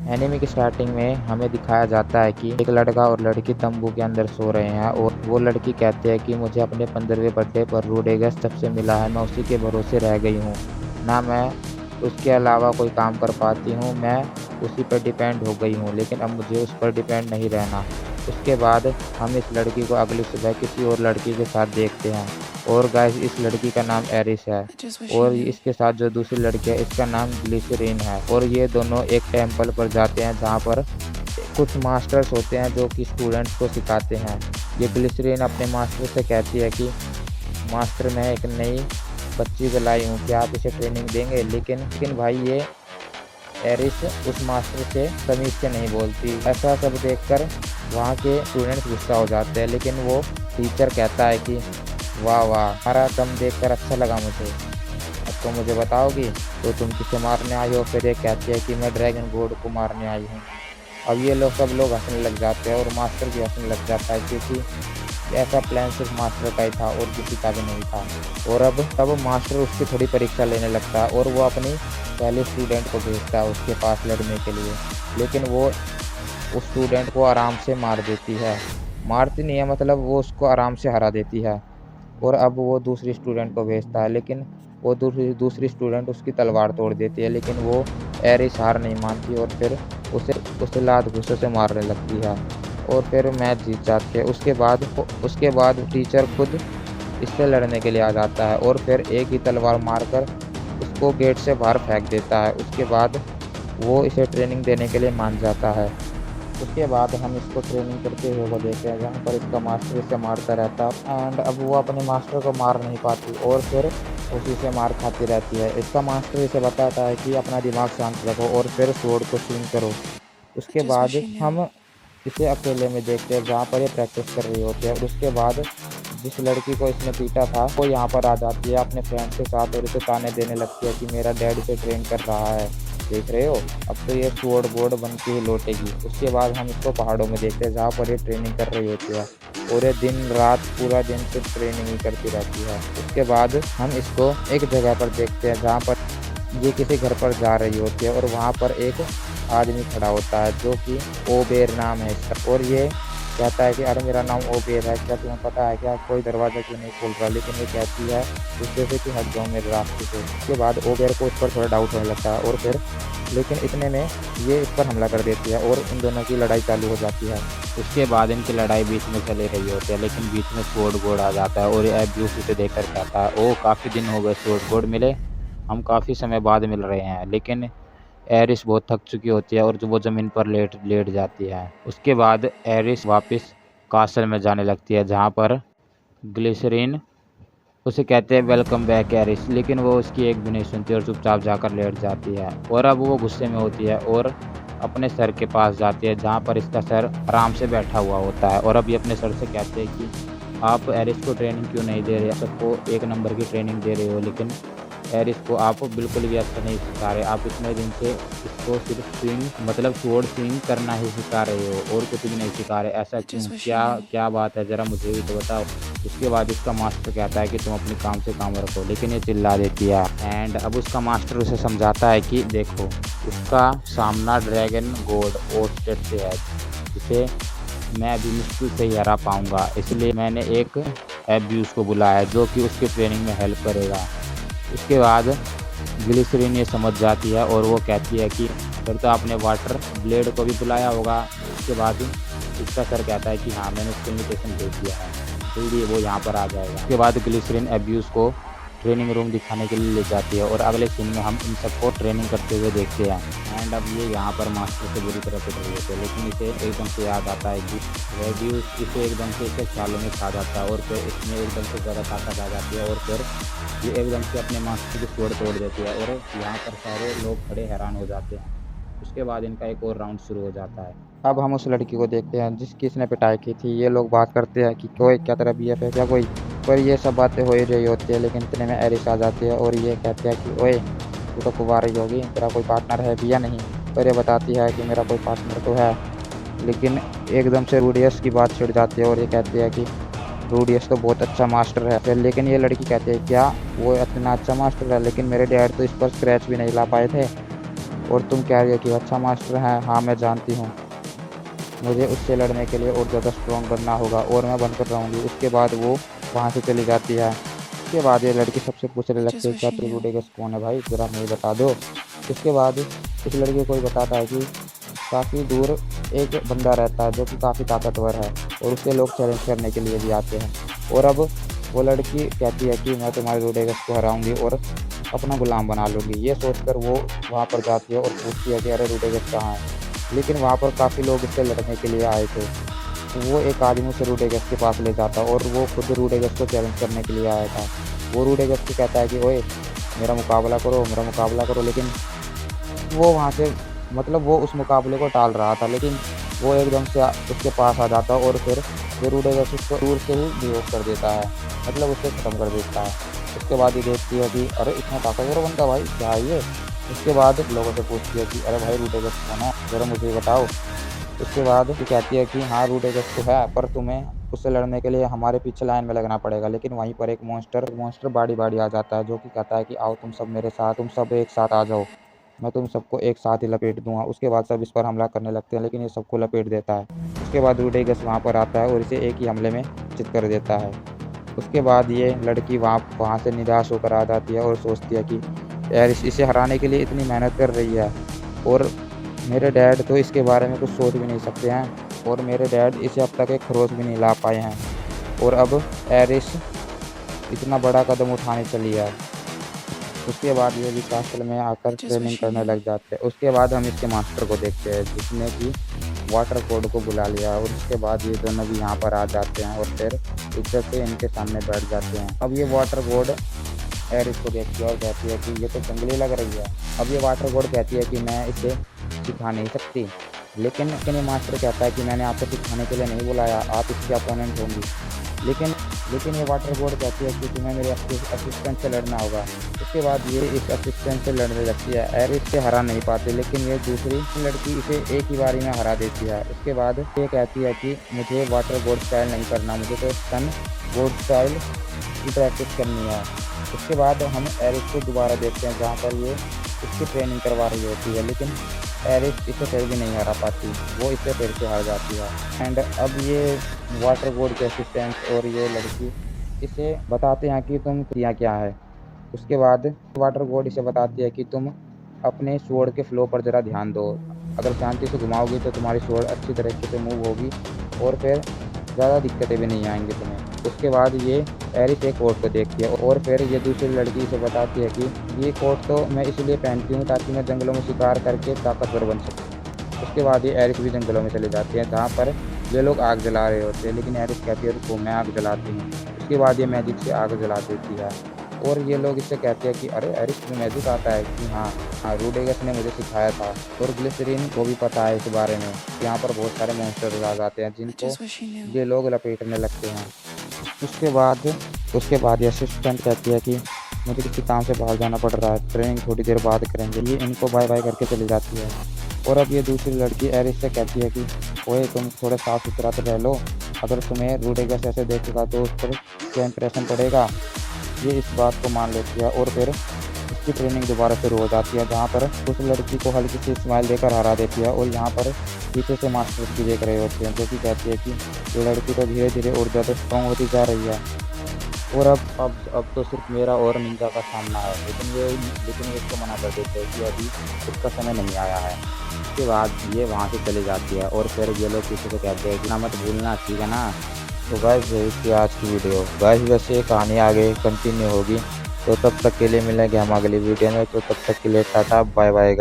Anime की starting में हमें दिखाया जाता है कि एक लड़का और लड़की तंबू के अंदर सो रहे हैं और वो लड़की कहती है कि मुझे अपने 15वें बर्थडे पर रोडेगस जब से मिला है मैं उसी के भरोसे रह गई हूँ। ना मैं उसके अलावा कोई काम कर पाती हूँ, मैं उसी पर डिपेंड हो गई हूँ, लेकिन अब मुझे उस पर डिपेंड नहीं रहना। उसके बाद हम इस लड़की को अगली सुबह किसी और लड़की के साथ देखते हैं और गाइस इस लड़की का नाम एरिस है I just wish you और knew. इसके साथ जो दूसरी लड़की है इसका नाम ग्लिसरीन है और ये दोनों एक टेम्पल पर जाते हैं जहाँ पर कुछ मास्टर्स होते हैं जो कि स्टूडेंट्स को सिखाते हैं। ये ग्लिसरीन अपने मास्टर से कहती है कि मास्टर मैं एक नई बच्ची को लाई हूँ, क्या आप इसे ट्रेनिंग देंगे? लेकिन भाई ये एरिस उस मास्टर से तमीज़ से नहीं बोलती। ऐसा सब देखकर वहाँ के स्टूडेंट्स गुस्सा हो जाते हैं, लेकिन वो टीचर कहता है कि वाह वाह, हमारा दम देखकर अच्छा लगा मुझे। अब तो मुझे बताओगी तो तुम किसे मारने आई हो? फिर ये कहती है कि मैं ड्रैगन गॉड को मारने आई हूँ। अब ये लोग सब लोग हंसने लग जाते हैं और मास्टर भी हंसने लग जाता है क्योंकि ऐसा प्लान सिर्फ मास्टर का ही था और किसी का भी नहीं था। और अब तब मास्टर उसकी थोड़ी परीक्षा लेने लगता है और वो अपनी पहले स्टूडेंट को भेजता है उसके पास लड़ने के लिए, लेकिन वो उस स्टूडेंट को आराम से मार देती है। मारती नहीं है, मतलब वो उसको आराम से हरा देती है। और अब वो दूसरी स्टूडेंट को भेजता है, लेकिन वो दूसरी स्टूडेंट उसकी तलवार तोड़ देती है, लेकिन वो एरिस हार नहीं मानती और फिर उसे उसे लात घूंसों से मारने लगती है और फिर मैच जीत जाती है। उसके बाद टीचर खुद इससे लड़ने के लिए आ जाता है और फिर एक ही तलवार मारकर उसको गेट से बाहर फेंक देता है। उसके बाद वो इसे ट्रेनिंग देने के लिए मान जाता है। उसके बाद हम इसको ट्रेनिंग करते हुए को देखते हैं जहाँ पर इसका मास्टर इसे मारता रहता है एंड अब वो अपने मास्टर को मार नहीं पाती और फिर उसी से मार खाती रहती है। इसका मास्टर इसे बताता है कि अपना दिमाग शांत रखो और फिर स्वॉर्ड को स्विंग करो। I उसके just बाद wish you knew. हम इसे अकेले में देखते हैं जहाँ पर ये प्रैक्टिस कर रही होती है और उसके बाद जिस लड़की को इसने पीटा था वो यहाँ पर आ जाती है अपने फ्रेंड के साथ और इसे ताने देने लगती है कि मेरा डैड इसे ट्रेन कर रहा है, देख रहे हो, अब तो ये स्वॉर्ड बोर्ड बन के ही लौटेगी। उसके बाद हम इसको पहाड़ों में देखते हैं जहाँ पर ये ट्रेनिंग कर रही होती है और ये दिन रात पूरा दिन सिर्फ ट्रेनिंग ही करती रहती है। उसके बाद हम इसको एक जगह पर देखते हैं जहाँ पर ये किसी घर पर जा रही होती है और वहाँ पर एक आदमी खड़ा होता है जो कि ओबेर नाम है इसका और ये कहता है कि अरे मेरा नाम ओबेर है, क्या तुम्हें पता है क्या कोई दरवाज़ा क्यों नहीं खोल रहा? लेकिन ये कहती है उससे से कि हट जाओ मेरे रास्ते से। उसके बाद ओबेर को इस पर थोड़ा डाउट होने लगता है और फिर लेकिन इतने में ये इस पर हमला कर देती है और इन दोनों की लड़ाई चालू हो जाती है। उसके बाद इनकी लड़ाई बीच में चली रही होती है, लेकिन बीच में स्वॉर्ड बोर्ड आ जाता है और ये अब्यूस उसे देखकर कहता है ओ काफ़ी दिन हो गए स्वॉर्ड बोर्ड मिले, हम काफ़ी समय बाद मिल रहे हैं। लेकिन एरिस बहुत थक चुकी होती है और वो ज़मीन पर लेट लेट जाती है। उसके बाद एरिस वापस कासल में जाने लगती है जहाँ पर ग्लिसरीन उसे कहते हैं वेलकम बैक एरिस, लेकिन वो उसकी एक भी नहीं सुनती और चुपचाप जाकर लेट जाती है। और अब वो गुस्से में होती है और अपने सर के पास जाती है जहाँ पर इसका सर आराम से बैठा हुआ होता है और अब ये अपने सर से कहते हैं कि आप एरिस को ट्रेनिंग क्यों नहीं दे रहे, सबको एक नंबर की ट्रेनिंग दे रहे हो, लेकिन एरिस को आप बिल्कुल भी अच्छा नहीं सिखा रहे, आप इतने दिन से इसको सिर्फ स्विंग मतलब स्वॉर्ड स्विंग करना ही सिखा रहे हो और कुछ भी नहीं सिखा रहे, ऐसा I क्यों, just wish you क्या knew. क्या बात है, ज़रा मुझे भी तो बताओ। उसके बाद इसका मास्टर कहता है कि तुम अपने काम से काम रखो, लेकिन ये चिल्ला देती है एंड अब उसका मास्टर उसे समझाता है कि देखो उसका सामना ड्रैगन गॉड ओस्टेड से है जिसे मैं अभी मुश्किल से ही हरा पाऊंगा, इसलिए मैंने एक एब्यूज़ को बुलाया है जो कि उसके ट्रेनिंग में हेल्प करेगा। उसके बाद ग्लिसरीन ये समझ जाती है और वो कहती है कि फिर तो आपने वाटर ब्लेड को भी बुलाया होगा। उसके बाद इसका सर कहता है कि हाँ मैंने उसको इन्विटेशन भेज दिया है, इसलिए वो यहाँ पर आ जाएगा। उसके बाद ग्लिसरीन एब्यूज़ को ट्रेनिंग रूम दिखाने के लिए ले जाती है और अगले सीन में हम इन सबको ट्रेनिंग करते हुए देखते हैं एंड अब ये यहाँ पर मास्टर से बुरी तरह पिट रही होती है, लेकिन इसे एकदम से याद आता है कि रेड्यूस इसे एकदम से इसके ख्यालों में खा जाता है और फिर इसमें एकदम से ज़्यादा ताकत आ जाती है और फिर ये एकदम से अपने मास्टर की स्वॉर्ड तोड़ देती है और यहाँ पर सारे लोग खड़े हैरान हो जाते हैं। उसके बाद इनका एक और राउंड शुरू हो जाता है। अब हम उस लड़की को देखते हैं जिसकी इसने पिटाई की थी। ये लोग बात करते हैं कि कोई क्या तेरा BF है क्या कोई, पर ये सब बातें हो ही रही होती है, लेकिन इतने में एरिस आ जाती है और ये कहते हैं कि ओए तू तो कुंवारी होगी, तेरा कोई पार्टनर है भी या नहीं? पर ये बताती है कि मेरा कोई पार्टनर तो है, लेकिन एकदम से रूडियस की बात छिड़ जाती है और ये कहती है कि रूडियस तो बहुत अच्छा मास्टर है। फिर लेकिन ये लड़की कहती है क्या वो इतना अच्छा मास्टर है, लेकिन मेरे डैड तो इस पर स्क्रैच भी नहीं ला पाए थे। और तुम कह रही हो कि अच्छा मास्टर है, हाँ मैं जानती हूँ, मुझे उससे लड़ने के लिए और ज़्यादा स्ट्रॉन्ग बनना होगा और मैं बनकर रहूँगी। उसके बाद वो वहाँ से चली जाती है। उसके बाद ये लड़की सबसे पूछने I लगती just है, wish क्या he तू knew. रूडेगस कौन है भाई, ज़रा मुझे बता दो। उसके बाद इस लड़की को ये बताता है कि काफ़ी दूर एक बंदा रहता है जो कि काफ़ी ताकतवर है और उससे लोग चैलेंज करने के लिए भी आते हैं। और अब वो लड़की कहती है कि मैं तुम्हारे रूडेगस को हराऊँगी और अपना गुलाम बना लूँगी। ये सोचकर वो वहाँ पर जाती है और पूछती है कि अरे रूडेगस कहाँ है? लेकिन वहाँ पर काफ़ी लोग इससे लड़ने के लिए आए थे। तो वो एक आदमी उसे रूडेगस के पास ले जाता और वो खुद रूडेगस को चैलेंज करने के लिए आया था। वो रूडेगस को कहता है कि ओए मेरा मुकाबला करो, लेकिन वो वहाँ से मतलब वो उस मुकाबले को टाल रहा था, लेकिन वो एकदम से उसके पास आ जाता और फिर वो रूडेगस उसको दूर से ही बेहोश कर देता है, मतलब उसे ख़त्म कर देता है। उसके बाद ये देखती है कि अरे इतना ताकतवर बंदा भाई, क्या है ये? उसके बाद लोगों से पूछती है कि अरे भाई रूडेगस कौन है? ज़रा मुझे बताओ। उसके बाद वो कहती है कि हाँ रूडेगस तो है, पर तुम्हें उससे लड़ने के लिए हमारे पीछे लाइन में लगना पड़ेगा। लेकिन वहीं पर एक मॉन्स्टर बारी-बारी आ जाता है जो कि कहता है कि आओ तुम सब मेरे साथ, तुम सब एक साथ आ जाओ। मैं तुम सबको एक साथ ही लपेट दूँगा। उसके बाद सब इस पर हमला करने लगते हैं, लेकिन ये सबको लपेट देता है। उसके बाद रूडेगस वहाँ पर आता है और इसे एक ही हमले में चित कर देता है। उसके बाद ये लड़की वहाँ से निराश होकर आ जाती है और सोचती है कि यार इसे हराने के लिए इतनी मेहनत कर रही है और मेरे डैड तो इसके बारे में कुछ सोच भी नहीं सकते हैं और मेरे डैड इसे अब तक एक खरोच भी नहीं ला पाए हैं और अब एरिस इतना बड़ा कदम उठाने चली है। उसके बाद ये भी कासल में I आकर just ट्रेनिंग wish he करने knew. लग जाते हैं। उसके बाद हम इसके मास्टर को देखते हैं जिसने कि वाटर कोड को बुला लिया और उसके बाद ये दोनों भी यहाँ पर आ जाते हैं और फिर इज्जत से इनके सामने बैठ जाते हैं। अब ये वाटर कोड एरिस को देखती है और कहती है कि ये तो जंगली लग रही है। अब ये वाटर बोर्ड कहती है कि मैं इसे सिखा नहीं सकती, लेकिन ये मास्टर कहता है कि मैंने आपको सिखाने के लिए नहीं बुलाया, आप इसके अपोनेंट होंगी। लेकिन लेकिन ये वाटर बोर्ड कहती है कि तुम्हें मेरे असिस्टेंट से लड़ना होगा। उसके बाद ये इस असिस्टेंट से लड़ने लगती है। एरिस से हरा नहीं पाते, लेकिन ये दूसरी लड़की इसे एक ही बारी में हरा देती है। उसके बाद ये कहती है कि मुझे वाटर बोर्ड स्टाइल नहीं करना, मुझे तो सन बोर्ड स्टाइल की प्रैक्टिस करनी है। उसके बाद हम एरिस को दोबारा देखते हैं जहाँ पर ये इसकी ट्रेनिंग करवा रही होती है, लेकिन एरिस इसे फिर भी नहीं हरा पाती, वो इससे फिर से हार जाती है। एंड अब ये वाटर बोर्ड के असिस्टेंट और ये लड़की इसे बताते हैं कि तुम किया क्या है। उसके बाद वाटर बोर्ड इसे बताती है कि तुम अपने स्वॉर्ड के फ्लो पर ज़रा ध्यान दो, अगर शांति से घुमाओगी तो तुम्हारी स्वॉर्ड अच्छी तरीके से मूव होगी और फिर ज़्यादा दिक्कतें भी नहीं आएंगी तुम्हें। उसके बाद ये एरिस एक कोट को देखती है और फिर ये दूसरी लड़की से बताती है कि ये कोट तो मैं इसलिए पहनती हूँ ताकि मैं जंगलों में शिकार करके ताकतवर बन सकूँ। उसके बाद ये एरिस भी जंगलों में चले जाती है जहाँ पर ये लोग आग जला रहे होते हैं, लेकिन एरिस कहती है रुको मैं आग जलाती हूँ। उसके बाद ये मैजिक से आग जला देती है और ये लोग इससे कहते हैं कि अरे एरिस तुम्हें मैजिक आता है? कि हाँ रूडेगस ने मुझे सिखाया था। और ग्लिसरीन को भी पता है इस बारे में। यहाँ पर बहुत सारे मॉन्स्टर आ जाते हैं I जिनको just wish he knew. ये लोग लपेटने लगते हैं। उसके बाद ये असिस्टेंट कहती है कि मुझे किसी काम से बाहर जाना पड़ रहा है, ट्रेनिंग थोड़ी देर बाद करेंगे। ये इनको बाय बाय करके चली जाती है और अब ये दूसरी लड़की एरिस से कहती है कि ओए तुम थोड़ा साफ सुथरा तो रह लो, अगर तुम्हें रूडेगस ऐसे देखेगा तो उस पर क्या इंप्रेशन पड़ेगा। ये इस बात को मान लेती है और फिर इसकी ट्रेनिंग दोबारा शुरू हो जाती है जहाँ पर उस लड़की को हल्की सी स्माइल देकर हरा देती है और यहाँ पर पीछे से मास्टर भी देख रहे होते हैं जो कि कहती है कि ये लड़की तो धीरे धीरे और ज़्यादा स्ट्रॉन्ग होती जा रही है और अब तो सिर्फ मेरा और निंजा का सामना है। लेकिन ये इसको मना कर देते हैं कि अभी उसका समय नहीं आया है। उसके बाद ये वहाँ से चली जाती है और फिर ये लोग किसी को कहते हैं कि ना मत भूलना, ठीक है ना। तो गाइस यही थी आज की वीडियो। गाइस वैसे कहानी आगे कंटिन्यू होगी, तो तब तक के लिए मिलेंगे हम अगली वीडियो में। तो तब तक के लिए टाटा बाय बाय।